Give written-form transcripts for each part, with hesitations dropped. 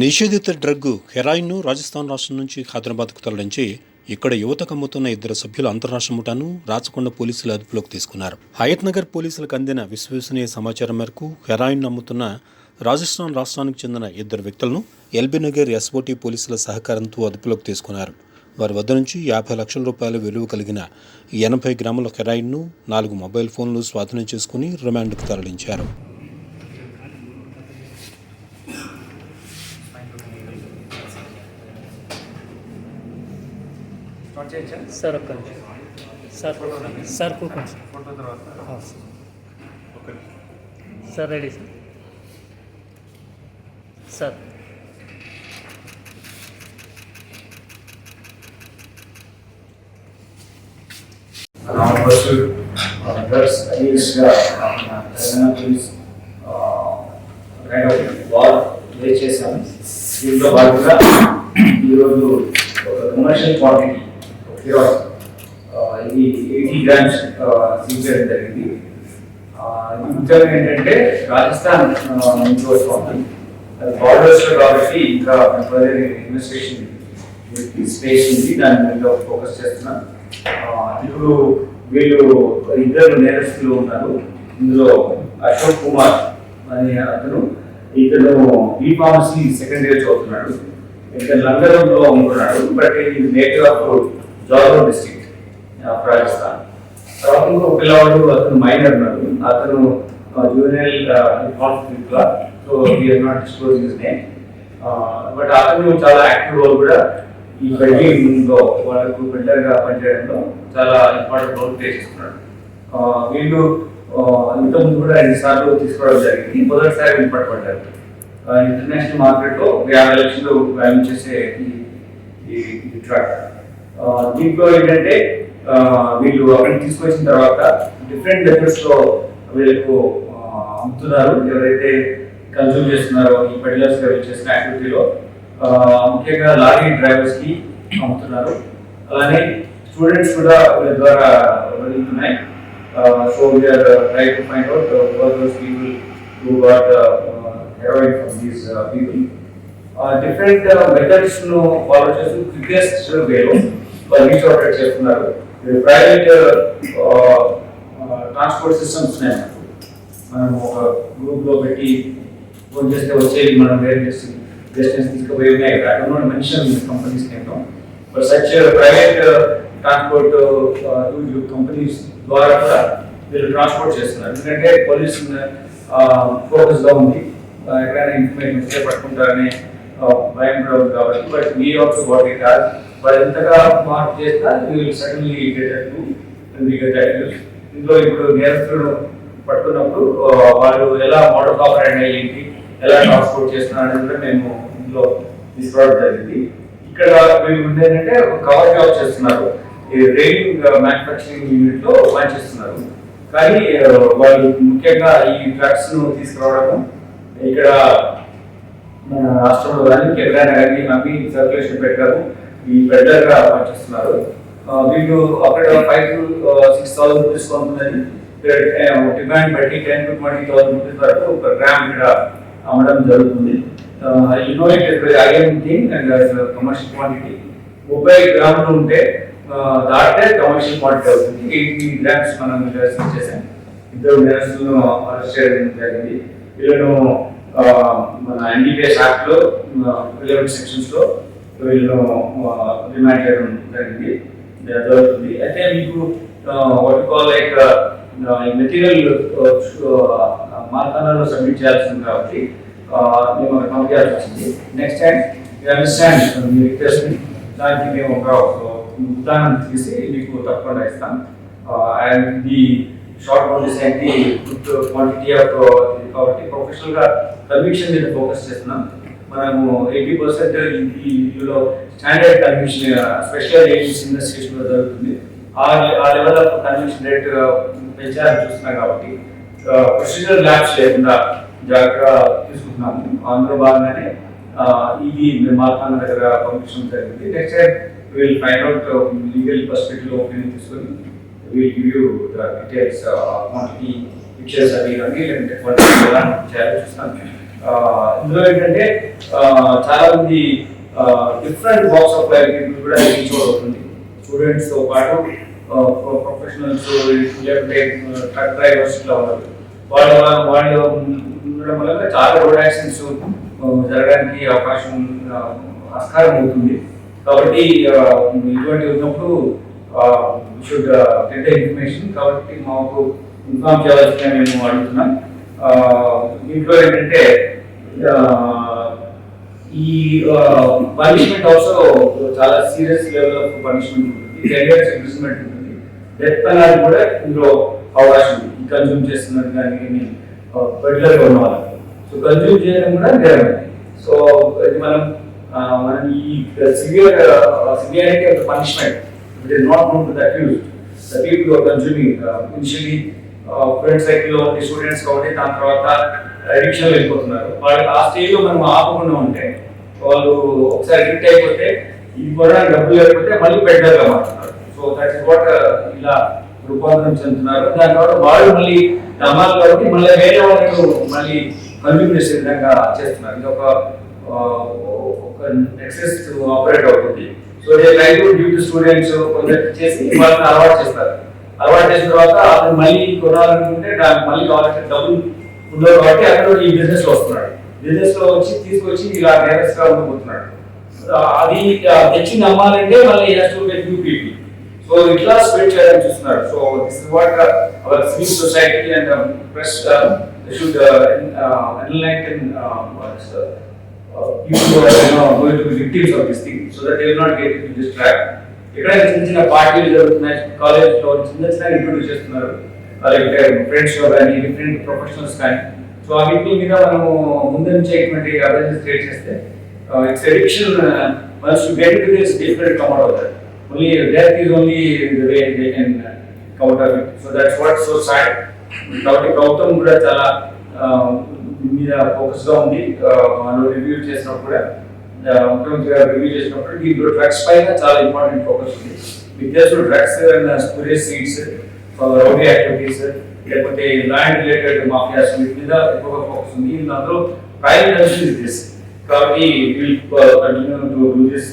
నిషేధిత డ్రగ్ హెరాయిన్ను రాజస్థాన్ రాష్ట్రం నుంచి హైదరాబాద్కు తరలించి ఇక్కడ యువతకు అమ్ముతున్న ఇద్దరు సభ్యుల అంతర్రాష్ట్ర ముఠాను రాచకొండ పోలీసులు అదుపులోకి తీసుకున్నారు. హయత్ నగర్ పోలీసులకు అందిన విశ్వసనీయ సమాచారం మేరకు హెరాయిన్ అమ్ముతున్న రాజస్థాన్ రాష్ట్రానికి చెందిన ఇద్దరు వ్యక్తులను ఎల్బీ నగర్ ఎస్ఓటీ పోలీసుల సహకారంతో అదుపులోకి తీసుకున్నారు. వారి వద్ద నుంచి 50 లక్షల రూపాయల విలువ కలిగిన 80 గ్రాముల హెరాయిన్ను 4 మొబైల్ ఫోన్లు స్వాధీనం చేసుకుని రిమాండ్కు తరలించారు. सर सर सर కూర్చోండి sir ready sir drugs against Telangana police kind of war చేసాము. దీంట్లో భాగంగా ఈరోజు ఒక కమర్షియల్ క్వాంటిటీ ఇది 80 గ్రామ్స్ సీజ్ చేయడం జరిగింది. ముఖ్యంగా ఏంటంటే రాజస్థాన్ నుంచి వస్తుంది, బార్డర్స్లో కాబట్టి ఇంకా ఇన్వెస్టిగేషన్ స్పేస్ ఉంది, దాని మీద ఫోకస్ చేస్తున్నాం. ఇప్పుడు వీళ్ళు ఇద్దరు నేరస్తులు ఉన్నారు. ఇందులో అశోక్ కుమార్ అనే అతను ఇతను బీఫార్మసీ సెకండ్ ఇయర్ చదువుతున్నాడు. ఇతను లంగరంలో ఉంటున్నాడు, బట్ ఇది native of Jharkhand district of Rajasthan. తర్వాత ఇంకో పిల్లవాడు అతను మైనర్ ఉన్నాడు, అతను junior conflict law, so we are not disclosing his name. But అతను చాలా యాక్టివ్ రోల్ కూడా ఈ బిల్డింగ్ లో వాళ్ళకు బిల్డర్ గా పనిచేయడంలో చాలా ఇంపార్టెంట్ రోల్ ప్లే చేస్తున్నాడు. వీళ్ళు ఇంతకుముందు కూడా 2 సార్లు తీసుకోవడం జరిగింది. మొదటిసారి వీళ్ళు పట్టుబడ్డారు. ఇంటర్నేషనల్ మార్కెట్ లో 50 లక్షలు వాల్యూ చేసే ఈ ట్రక్. దీంట్లో ఏంటంటే వీళ్ళు అక్కడికి తీసుకొచ్చిన తర్వాత డిఫరెంట్ మెథడ్స్ లో వీళ్ళకు అమ్ముతున్నారు. ఎవరైతే కన్సూమ్ చేస్తున్నారో ఈ పెడ్లర్స్ చేసిన యాక్టివిటీలో ముఖ్యంగా లారీ డ్రైవర్స్ కి అమ్ముతున్నారు. అలానే స్టూడెంట్స్ కూడా వీళ్ళ ద్వారా వెళ్తున్నాయి. So we are try to find out what those people who got heroin from these people. Different methods ను ఫాలో చేస్తూ క్వికెస్ట్ వేలో వాళ్ళు రీచ్ అవుట్ చేస్తున్నారు. ప్రైవేట్ ట్రాన్స్పోర్ట్ సిస్టమ్స్ ఉన్నాయి. మనం ఒక గ్రూప్ లో పెట్టి ఫోన్ చేస్తే వచ్చేది మనం వేరే డెస్టినేషన్ తీసుకుపోయి ఉన్నాయి. I don't know mention companies name, but such private transport companies ద్వారా కూడా వీళ్ళు ట్రాన్స్పోర్ట్ చేస్తున్నారు. ఎందుకంటే పోలీస్ ఫోకస్ గా ఉంది, ఎక్కడైనా ఇన్ఫర్మేషన్ వస్తే పట్టుకుంటారనే భయం కూడా ఉంది కాబట్టి. But we also what it has, వాళ్ళు ఎంతగా మార్క్ చేసినా వీళ్ళు సడన్లీ ఇందులో ఇప్పుడు నేరస్తులను పట్టుకున్నప్పుడు వాళ్ళు ఎలా మోడల్ ఆపరేట్ ఏంటి, ఎలా ట్రాన్స్పోర్ట్ చేస్తున్నారు అనేది కూడా మేము ఇందులో తీసుకోవడం జరిగింది. ఇక్కడ వీళ్ళు ఏంటంటే కవర్ జాబ్ చేస్తున్నారు, ఈ రైలింగ్ మ్యానుఫ్యాక్చరింగ్ యూనిట్ లో పనిచేస్తున్నారు. కానీ వాళ్ళు ముఖ్యంగా ఈ డ్రగ్స్ ను తీసుకురావడము ఇక్కడ మన రాష్ట్రంలో కానీ ఎక్కడైనా కానీ అవి సర్క్యులేషన్ పెట్టారు, ఈ పెడ్లర్ గా పనిచేస్తున్నారు. వీళ్ళు అక్కడ 5,000 to 6,000 రూపీస్ కొంటుందని డిమాండ్ బట్టి 10,000 to 20,000 రూపీస్ వరకు ఒక గ్రామ్ ఇక్కడ అమ్మడం జరుగుతుంది. కమర్షియల్ క్వాంటిటీ 30 గ్రాములు ఉంటే దాటే కమర్షియల్ క్వాంటిటీ అవుతుంది. 80 గ్రామ్స్ మనం చేసాం. ఇద్దరు నేరస్తులను అరెస్ట్ చేయడం జరిగింది. వీళ్ళను మన ఎన్డీపీఎస్ యాక్ట్ లో 11 సెక్షన్స్ లో వీళ్ళను రిమాండ్ చేయడం జరిగింది జరుగుతుంది. అయితే మీకు వాట్ కాల్ లైక్ మెటీరియల్ మార్కానాలో సబ్మిట్ చేయాల్సింది కాబట్టి మేము పంపించాల్సి వచ్చింది. నెక్స్ట్ టైం అండర్స్టాండ్ మీ రిక్వెస్ట్, దానికి మేము ఒక ఉదాహరణ తీసి మీకు తప్పకుండా ఇస్తాం. అండ్ ది షార్ట్ నోటీస్ ఏంటి క్వాంటిటీ ఆఫ్ కాబట్టి ప్రొఫెషనల్ గా కన్విక్షన్ మీద ఫోకస్ చేస్తున్నాం. మనము 80% ఇందులో standard conviction special agency investigation లో జరుగుతుంది. ఆ లెవెల్ ఆఫ్ కన్విక్షన్ రేట్ పెంచాలని చూస్తున్నాం కాబట్టి ప్రొసీజర్ ల్యాబ్స్ లేకుండా జాగ్రత్తగా తీసుకుంటున్నాము. అందులో భాగంగానే ఇది మార్కాన దగ్గర పంపించడం జరిగింది. Next time will find out legal perspective opinion తీసుకొని will give you the details quantity pictures అవి కానీ లేదంటే చేయాలి చూస్తాను. ఇందులో ఏంటంటే చాలా మంది different walks of life people కూడా రీచ్ అవుతుంది. స్టూడెంట్స్ తో పాటు ప్రొఫెషనల్స్ లేకపోతే ట్రక్ డ్రైవర్స్ ఇట్లా ఉన్నారు. వాళ్ళు ఉండడం వల్ల చాలా రోడ్ యాక్సిడెంట్స్ జరగడానికి అవకాశం ఆస్కారం అవుతుంది. కాబట్టి ఇటువంటి ఉన్నప్పుడు షుడ్ గెట్ ద ఇన్ఫర్మేషన్. కాబట్టి మాకు ఇన్ఫార్మ్ చేయాల్సిందిగా మేము అడుగుతున్నాం. దీంట్లో ఏంటంటే ఈ పనిష్మెంట్ ఆల్సో చాలా సీరియస్ లెవెల్ ఆఫ్ పనిష్మెంట్ ఉంటుంది. 10 years ఇంప్రిజన్మెంట్ ఉంటుంది. డెత్ పెనాల్టీ కూడా ఇందులో అవకాశం ఉంది. ఈ కన్జ్యూమ్ చేస్తున్నది కానీ రెగ్యులర్ గా ఉన్న వాళ్ళకి. సో కన్జ్యూమ్ చేయడం కూడా నేరమే. సో ఇది మనం ఈ severity of the punishment, it is not known to the accused. The people who are consuming initially friend cycle లో ఉండే స్టూడెంట్స్ కాబట్టి దాని తర్వాత అడిక్షన్ వెళ్ళిపోతున్నారు. వాళ్ళకి ఆ స్టేజ్ లో మనం ఆపకుండా ఉంటే వాళ్ళు ఒకసారి హిట్ అయిపోతే ఇది కూడా డబ్బులు లేకపోతే మళ్ళీ పెద్దగా మారుతున్నారు. సో దట్ ఇస్ వాట్ ఇలా రూపాంతరం చెందుతున్నారు. దాని తర్వాత వాళ్ళు మళ్ళీ నమ్మాలి కాబట్టి మళ్ళీ వేరే వాళ్ళకు మళ్ళీ కన్జ్యూమ్ చేసే విధంగా చేస్తున్నారు. ఇది ఒక ఎక్సెస్ ఆపరేట్ అవుతుంది. So they try to give to students కొందరు చేసి వాళ్ళని అలవాటు చేస్తారు. అలవాటు చేసిన తర్వాత అతను మళ్ళీ కొనాలనుకుంటే దానికి మళ్ళీ కావాలంటే డబ్బులు ఉండవు కాబట్టి అతను ఈ బిజినెస్ లో వస్తున్నాడు. బిజినెస్ లో వచ్చి తీసుకొచ్చి ఇలా నేరస్ గా ఉండిపోతున్నాడు. అది తెచ్చి నమ్మాలంటే మళ్ళీ న్యూ పీపుల్. సో ఇట్లా స్ప్రెడ్ చేయడానికి చూస్తున్నారు. So this is what our civil society and press should enlighten people who are going to be victims of this thing so that they will not get into this trap. ఎక్కడైనా చిన్న చిన్న పార్టీలు జరుగుతున్నాయి, కాలేజ్లో చిన్న చిన్న ఇంట్రొడ్యూస్ చేస్తున్నారు, అలాగే ఫ్రెండ్స్ కానీ డిఫరెంట్ ప్రొఫెషనల్స్ కానీ. సో ఆ వీటి మీద మనము ముందు నుంచి ఇటువంటి అవేర్నెస్ క్రియేట్ చేస్తే it's addiction once to get it is different come out of that. Only death is only the way they can come out of it. So that's what so sad. కాబట్టి ప్రభుత్వం కూడా చాలా మీద focus గా ఉంది. మనం review చేసినప్పుడు కూడా ముఖ్యమంత్రి గారు రివ్యూ చేసినప్పుడు దీంట్లో డ్రగ్స్ పైన చాలా ఇంపార్టెంట్ ఫోకస్ ఉంది. మీకు తెలుసు drugs and storage seeds, rowdy activities, లేకపోతే ల్యాండ్ రిలేటెడ్ మాఫియాస్ వీటి మీద ఎక్కువగా ఫోకస్ ఉంది. అందులో ప్రైమ్ నర్సింగ్ ఇస్ దిస్. కాబట్టి will continue to do this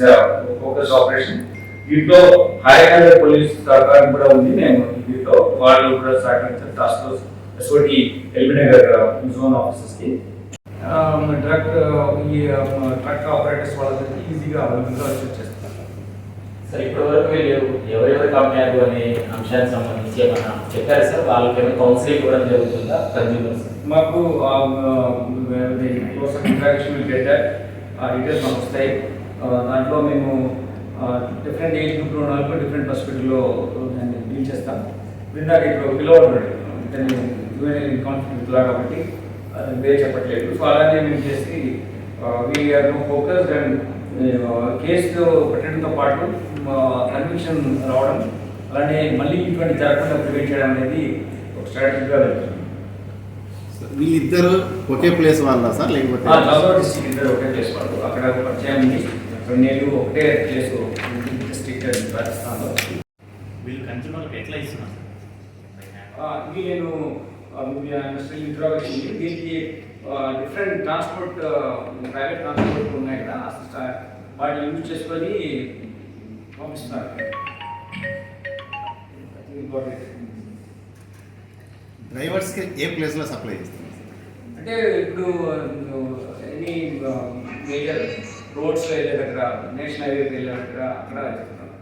focus operation. దీంట్లో హైదరాబాద్ పోలీస్ సహకారం కూడా ఉంది. మేము దీంట్లో వాళ్ళు కూడా సహకరించారు. Task force SOT LB Nagar zone officers కి ట్రక్ ఆపరేటర్స్ వాళ్ళకి ఈజీగా అవైలబుల్గా చేస్తారు. సార్ ఇప్పటివరకు వీళ్ళు ఎవరెవరు కమ్మారు అనే అంశానికి సంబంధించి ఏమైనా చెప్పారు సార్? వాళ్ళకి ఏమైనా కౌన్సిలింగ్ ఇవ్వడం జరుగుతుందా కన్జ్యూమర్స్? మాకు ఇంట్రాక్షన్ పెట్టారు, ఆ డీటెయిల్స్ మాకు వస్తాయి. దాంట్లో మేము డిఫరెంట్ ఏజ్ గ్రూప్లో ఉన్న వాళ్ళకి డిఫరెంట్ హాస్పిటల్లో దాన్ని డీల్ చేస్తాం. ఇందాక ఇప్పుడు పిలవబడ్డాడు కాన్ఫిడెంట్ లా కాబట్టి వేరే చెప్పట్లేదు. సో అలానే మేము చేసి వీఆర్ ఫోకస్ అండ్ కేసు పెట్టడంతో పాటు కన్విక్షన్ రావడం, అలానే మళ్ళీ ఇటువంటి జరగకుండా ప్రివెంట్ చేయడం అనేది ఒక స్ట్రాటజీగా వెళ్తుంది. వీళ్ళిద్దరు ఒకే ప్లేస్ వాళ్ళ సార్ లేకపోతే డిస్ట్రిక్ట్ ఇద్దరు ఒకే ప్లేస్ వాళ్ళు. అక్కడ పరిచయం ఉంది, 2 ఏళ్ళు ఒకటే ప్లేస్ డిస్ట్రిక్ట్ రాజస్థాన్లో. వీళ్ళు కన్జ్యూమర్కి ఎట్లా ఇస్తున్నారు? ఇది నేను ఇంట్రాగేషన్ దీనికి డిఫరెంట్ ట్రాన్స్పోర్ట్ ప్రైవేట్ ట్రాన్స్పోర్ట్ ఉన్నాయి కదా, వాటిని యూజ్ చేసుకొని పంపిస్తున్నారు. డ్రైవర్స్కి ఏ ప్లేస్లో సప్లై చేస్తారు? అంటే ఇప్పుడు ఎనీ మేజర్ రోడ్స్లో వెళ్ళే దగ్గర, నేషనల్ హైవేకి వెళ్ళే దగ్గర అక్కడ వెళ్తున్నారు.